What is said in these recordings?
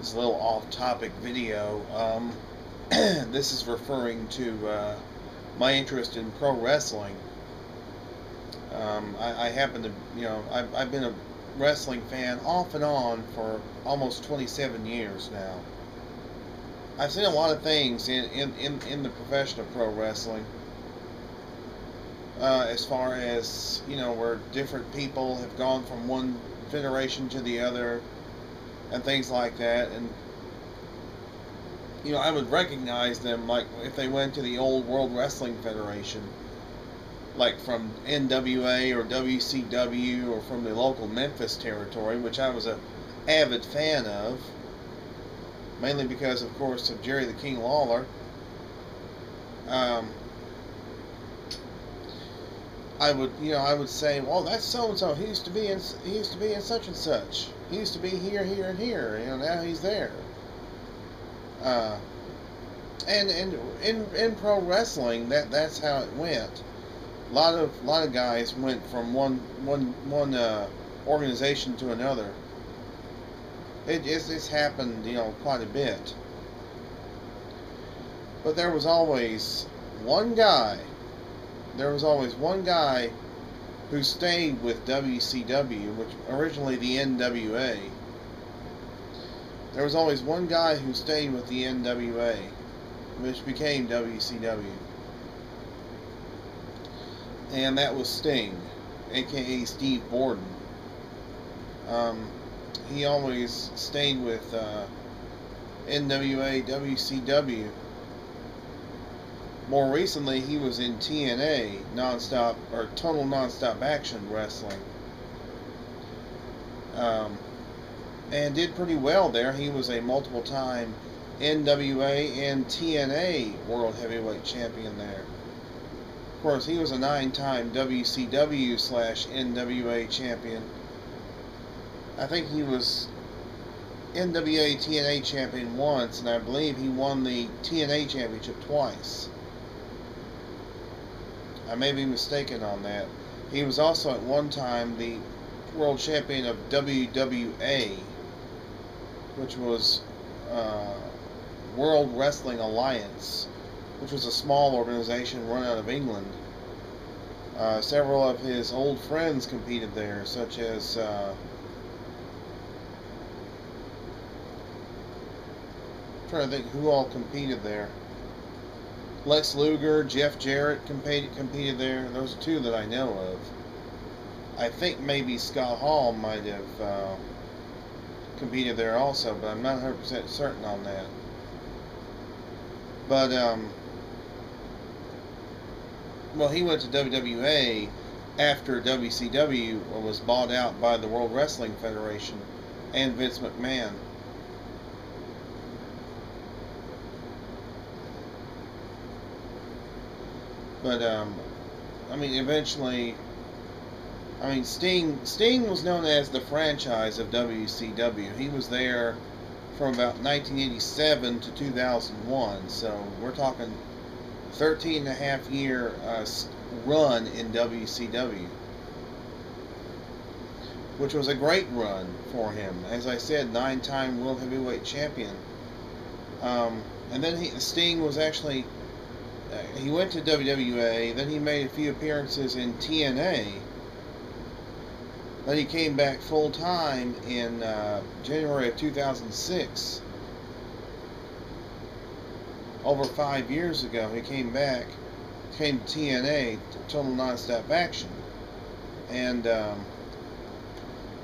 This little off-topic video. This is referring to my interest in pro wrestling. I happen to, I've been a wrestling fan off and on for almost 27 years now. I've seen a lot of things in the profession of pro wrestling. As far as, where different people have gone from one federation to the other and things like that. And, I would recognize them, like, if they went to the old World Wrestling Federation, like from NWA or WCW or from the local Memphis territory, which I was a avid fan of, mainly because, of course, of Jerry the King Lawler. I would say, well, that's so and so. He used to be in such and such. He used to be here, here, and here. Now he's there. And in pro wrestling, that's how it went. A lot of guys went from one organization to another. It's happened, quite a bit. But there was always one guy. There was always one guy who stayed with WCW, which originally the NWA. There was always one guy who stayed with the NWA, which became WCW. And that was Sting, aka Steve Borden. He always stayed with NWA, WCW. More recently, he was in TNA, Total Nonstop Action Wrestling. And did pretty well there. He was a multiple-time NWA and TNA World Heavyweight Champion there. Of course, he was a 9-time WCW/NWA champion. I think he was NWA TNA champion once, and I believe he won the TNA championship twice. I may be mistaken on that. He was also at one time the world champion of WWA, which was World Wrestling Alliance, which was a small organization run out of England. Several of his old friends competed there, such as I'm trying to think who all competed there. Lex Luger, Jeff Jarrett competed there. Those are two that I know of. I think maybe Scott Hall might have competed there also, but I'm not 100% certain on that. But, well, he went to WWA after WCW was bought out by the World Wrestling Federation and Vince McMahon. But, I mean, eventually, Sting was known as the franchise of WCW. He was there from about 1987 to 2001, so we're talking 13.5-year run in WCW, which was a great run for him. As I said, 9-time World Heavyweight Champion. And then Sting was actually... he went to WWA, then he made a few appearances in TNA, then he came back full-time in January of 2006. Over 5 years ago, he came back, came to TNA, Total Nonstop Action, and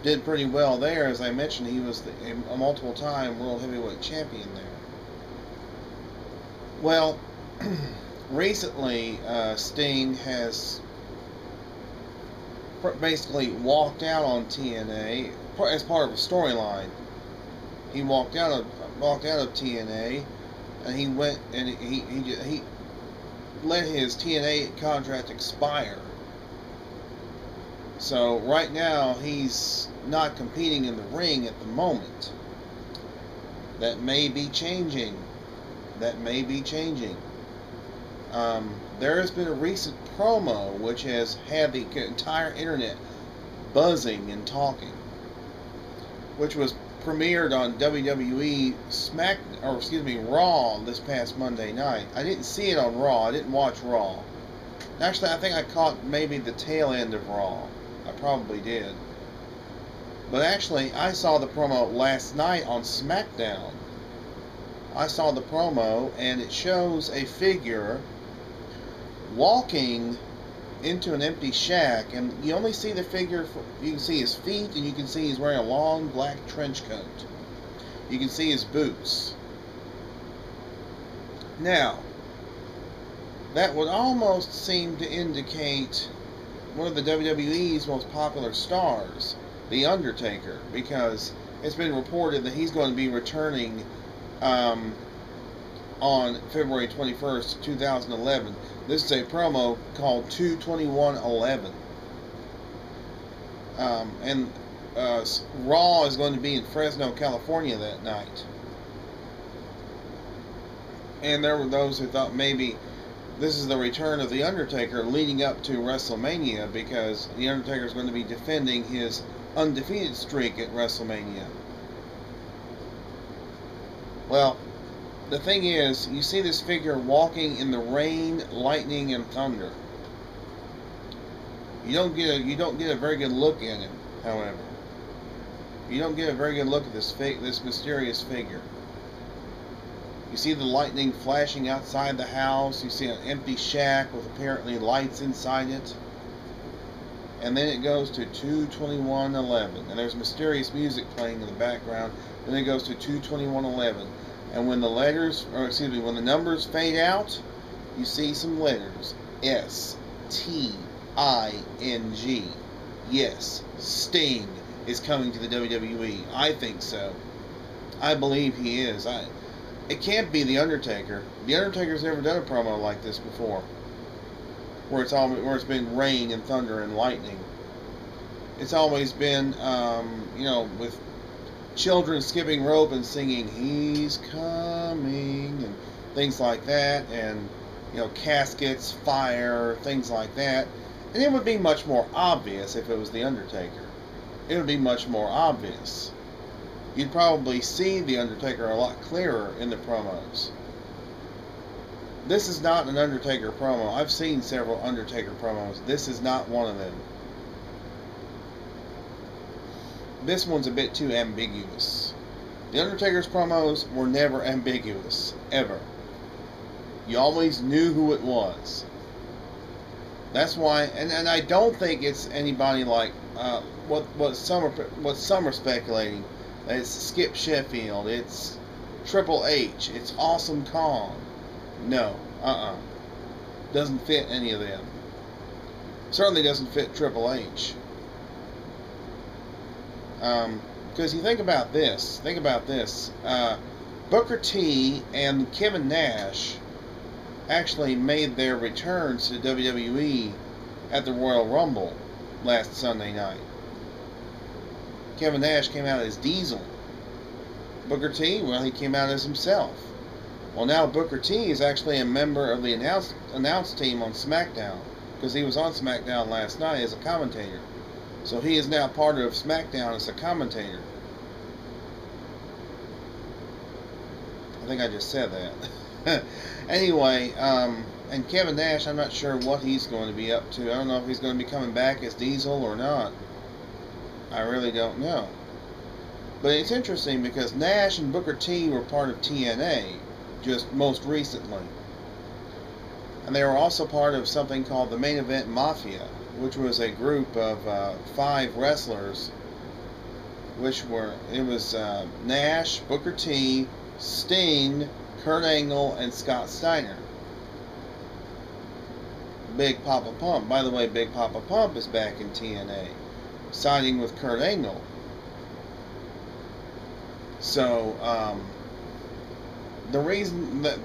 did pretty well there. As I mentioned, he was a multiple-time World Heavyweight Champion there. Well, recently, Sting has basically walked out on TNA as part of a storyline. He walked out of TNA, and he went and he let his TNA contract expire. So right now he's not competing in the ring at the moment. That may be changing. That may be changing. There has been a recent promo which has had the entire internet buzzing and talking. which was premiered on WWE Raw this past Monday night. I didn't see it on Raw. I didn't watch Raw. Actually, I think I caught maybe the tail end of Raw. I probably did. But actually, I saw the promo last night on SmackDown. I saw the promo, and it shows a figure walking into an empty shack, and you only see the figure, you can see his feet, and you can see he's wearing a long black trench coat. You can see his boots. Now, that would almost seem to indicate one of the WWE's most popular stars, The Undertaker, because it's been reported that he's going to be returning on February 21st, 2011. This is a promo called 2/21/11. And Raw is going to be in Fresno, California that night. And there were those who thought maybe this is the return of The Undertaker leading up to WrestleMania, because The Undertaker is going to be defending his undefeated streak at WrestleMania. Well, the thing is, you see this figure walking in the rain, lightning, and thunder. You don't get a very good look at him, however. You don't get a very good look at this mysterious figure. You see the lightning flashing outside the house. You see an empty shack with apparently lights inside it. And then it goes to 2/21/11, and there's mysterious music playing in the background. Then it goes to 2/21/11. And when the when the numbers fade out, you see some letters. S-T-I-N-G. Yes, Sting is coming to the WWE. I think so. I believe he is. It can't be The Undertaker. The Undertaker's never done a promo like this before, where it's been rain and thunder and lightning. It's always been, with children skipping rope and singing "He's Coming" and things like that, and caskets, fire, things like that. And it would be much more obvious if it was The Undertaker. It would be much more obvious. You'd probably see The Undertaker a lot clearer in the promos. This is not an Undertaker promo. I've seen several Undertaker promos. This is not one of them. This one's a bit too ambiguous. The Undertaker's promos were never ambiguous, ever. You always knew who it was. That's why, and I don't think it's anybody like what some are speculating. It's Skip Sheffield, it's Triple H, it's Awesome Kong. No, doesn't fit any of them. Certainly doesn't fit Triple H. Because you think about this. Booker T and Kevin Nash actually made their returns to WWE at the Royal Rumble last Sunday night. Kevin Nash came out as Diesel. Booker T, well, he came out as himself. Well, now Booker T is actually a member of the announce team on SmackDown, because he was on SmackDown last night as a commentator. So he is now part of SmackDown as a commentator. I think I just said that. Anyway, and Kevin Nash, I'm not sure what he's going to be up to. I don't know if he's going to be coming back as Diesel or not. I really don't know. But it's interesting because Nash and Booker T were part of TNA just most recently. And they were also part of something called the Main Event Mafia, which was a group of 5 wrestlers, it was Nash, Booker T, Sting, Kurt Angle, and Scott Steiner. Big Papa Pump. By the way, Big Papa Pump is back in TNA, siding with Kurt Angle. So, the reason that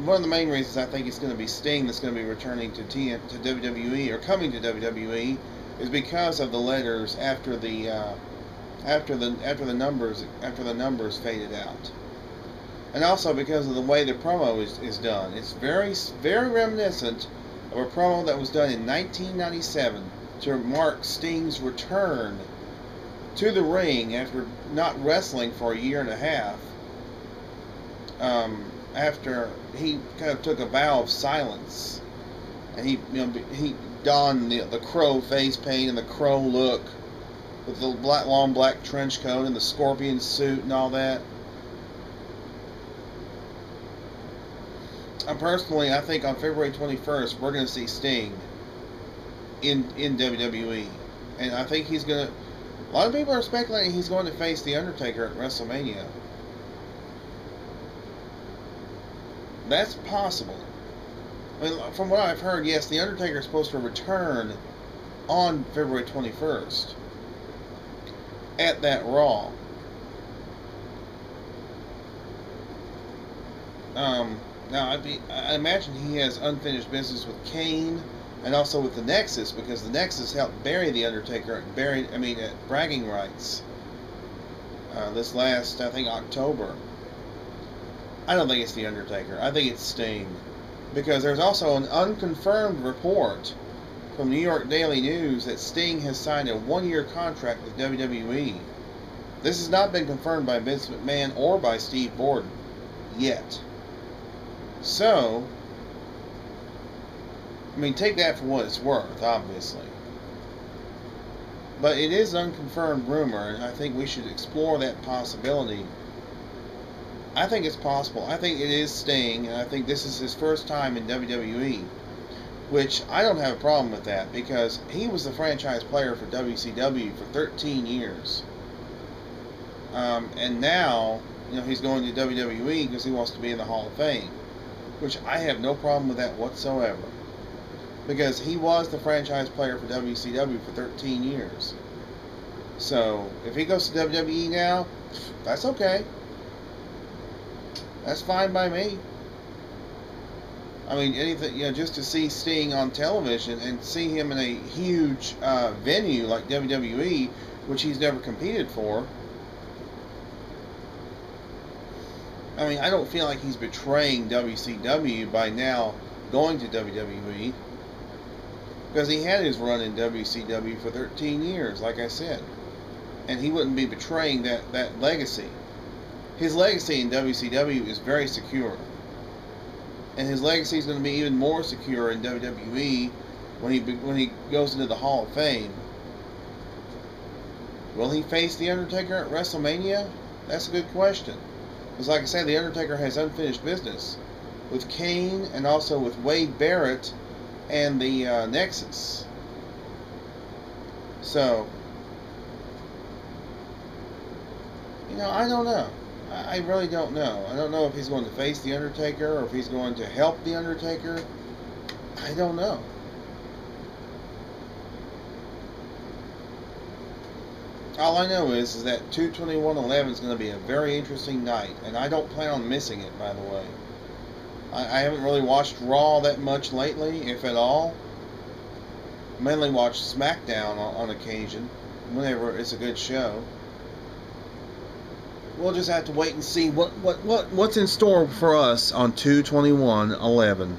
one of the main reasons I think it's going to be Sting that's going to be returning to WWE or coming to WWE is because of the letters after the numbers faded out, and also because of the way the promo is done. It's very reminiscent of a promo that was done in 1997 to mark Sting's return to the ring after not wrestling for a year and a half. After he kind of took a vow of silence, and he donned the crow face paint and the crow look with the long black trench coat and the scorpion suit and all that. Personally, I think on February 21st we're going to see Sting in WWE, and I think he's going to. A lot of people are speculating he's going to face The Undertaker at WrestleMania. That's possible. I mean, from what I've heard, yes, The Undertaker is supposed to return on February 21st at that Raw. Now, I imagine he has unfinished business with Kane and also with the Nexus, because the Nexus helped bury The Undertaker at bragging rights this last, I think, October. I don't think it's The Undertaker. I think it's Sting. Because there's also an unconfirmed report from New York Daily News that Sting has signed a one-year contract with WWE. This has not been confirmed by Vince McMahon or by Steve Borden yet. So, I mean, take that for what it's worth, obviously. But it is an unconfirmed rumor, and I think we should explore that possibility. I think it's possible. I think it is Sting, and I think this is his first time in WWE, which I don't have a problem with that, because he was the franchise player for WCW for 13 years. And now, he's going to WWE because he wants to be in the Hall of Fame, which I have no problem with that whatsoever, because he was the franchise player for WCW for 13 years. So, if he goes to WWE now, that's okay. That's fine by me. I mean, anything, just to see Sting on television and see him in a huge venue like WWE, which he's never competed for. I mean, I don't feel like he's betraying WCW by now going to WWE, because he had his run in WCW for 13 years, like I said, and he wouldn't be betraying that legacy. His legacy in WCW is very secure, and his legacy is going to be even more secure in WWE when he goes into the Hall of Fame. Will he face The Undertaker at WrestleMania? That's a good question. Because, like I said, The Undertaker has unfinished business with Kane and also with Wade Barrett and the Nexus. So, I don't know. I really don't know. I don't know if he's going to face The Undertaker or if he's going to help The Undertaker. I don't know. All I know is that 2/21/11 is going to be a very interesting night, and I don't plan on missing it, by the way. I haven't really watched Raw that much lately, if at all. Mainly watch SmackDown on occasion, whenever it's a good show. We'll just have to wait and see what's in store for us on 2/21/11.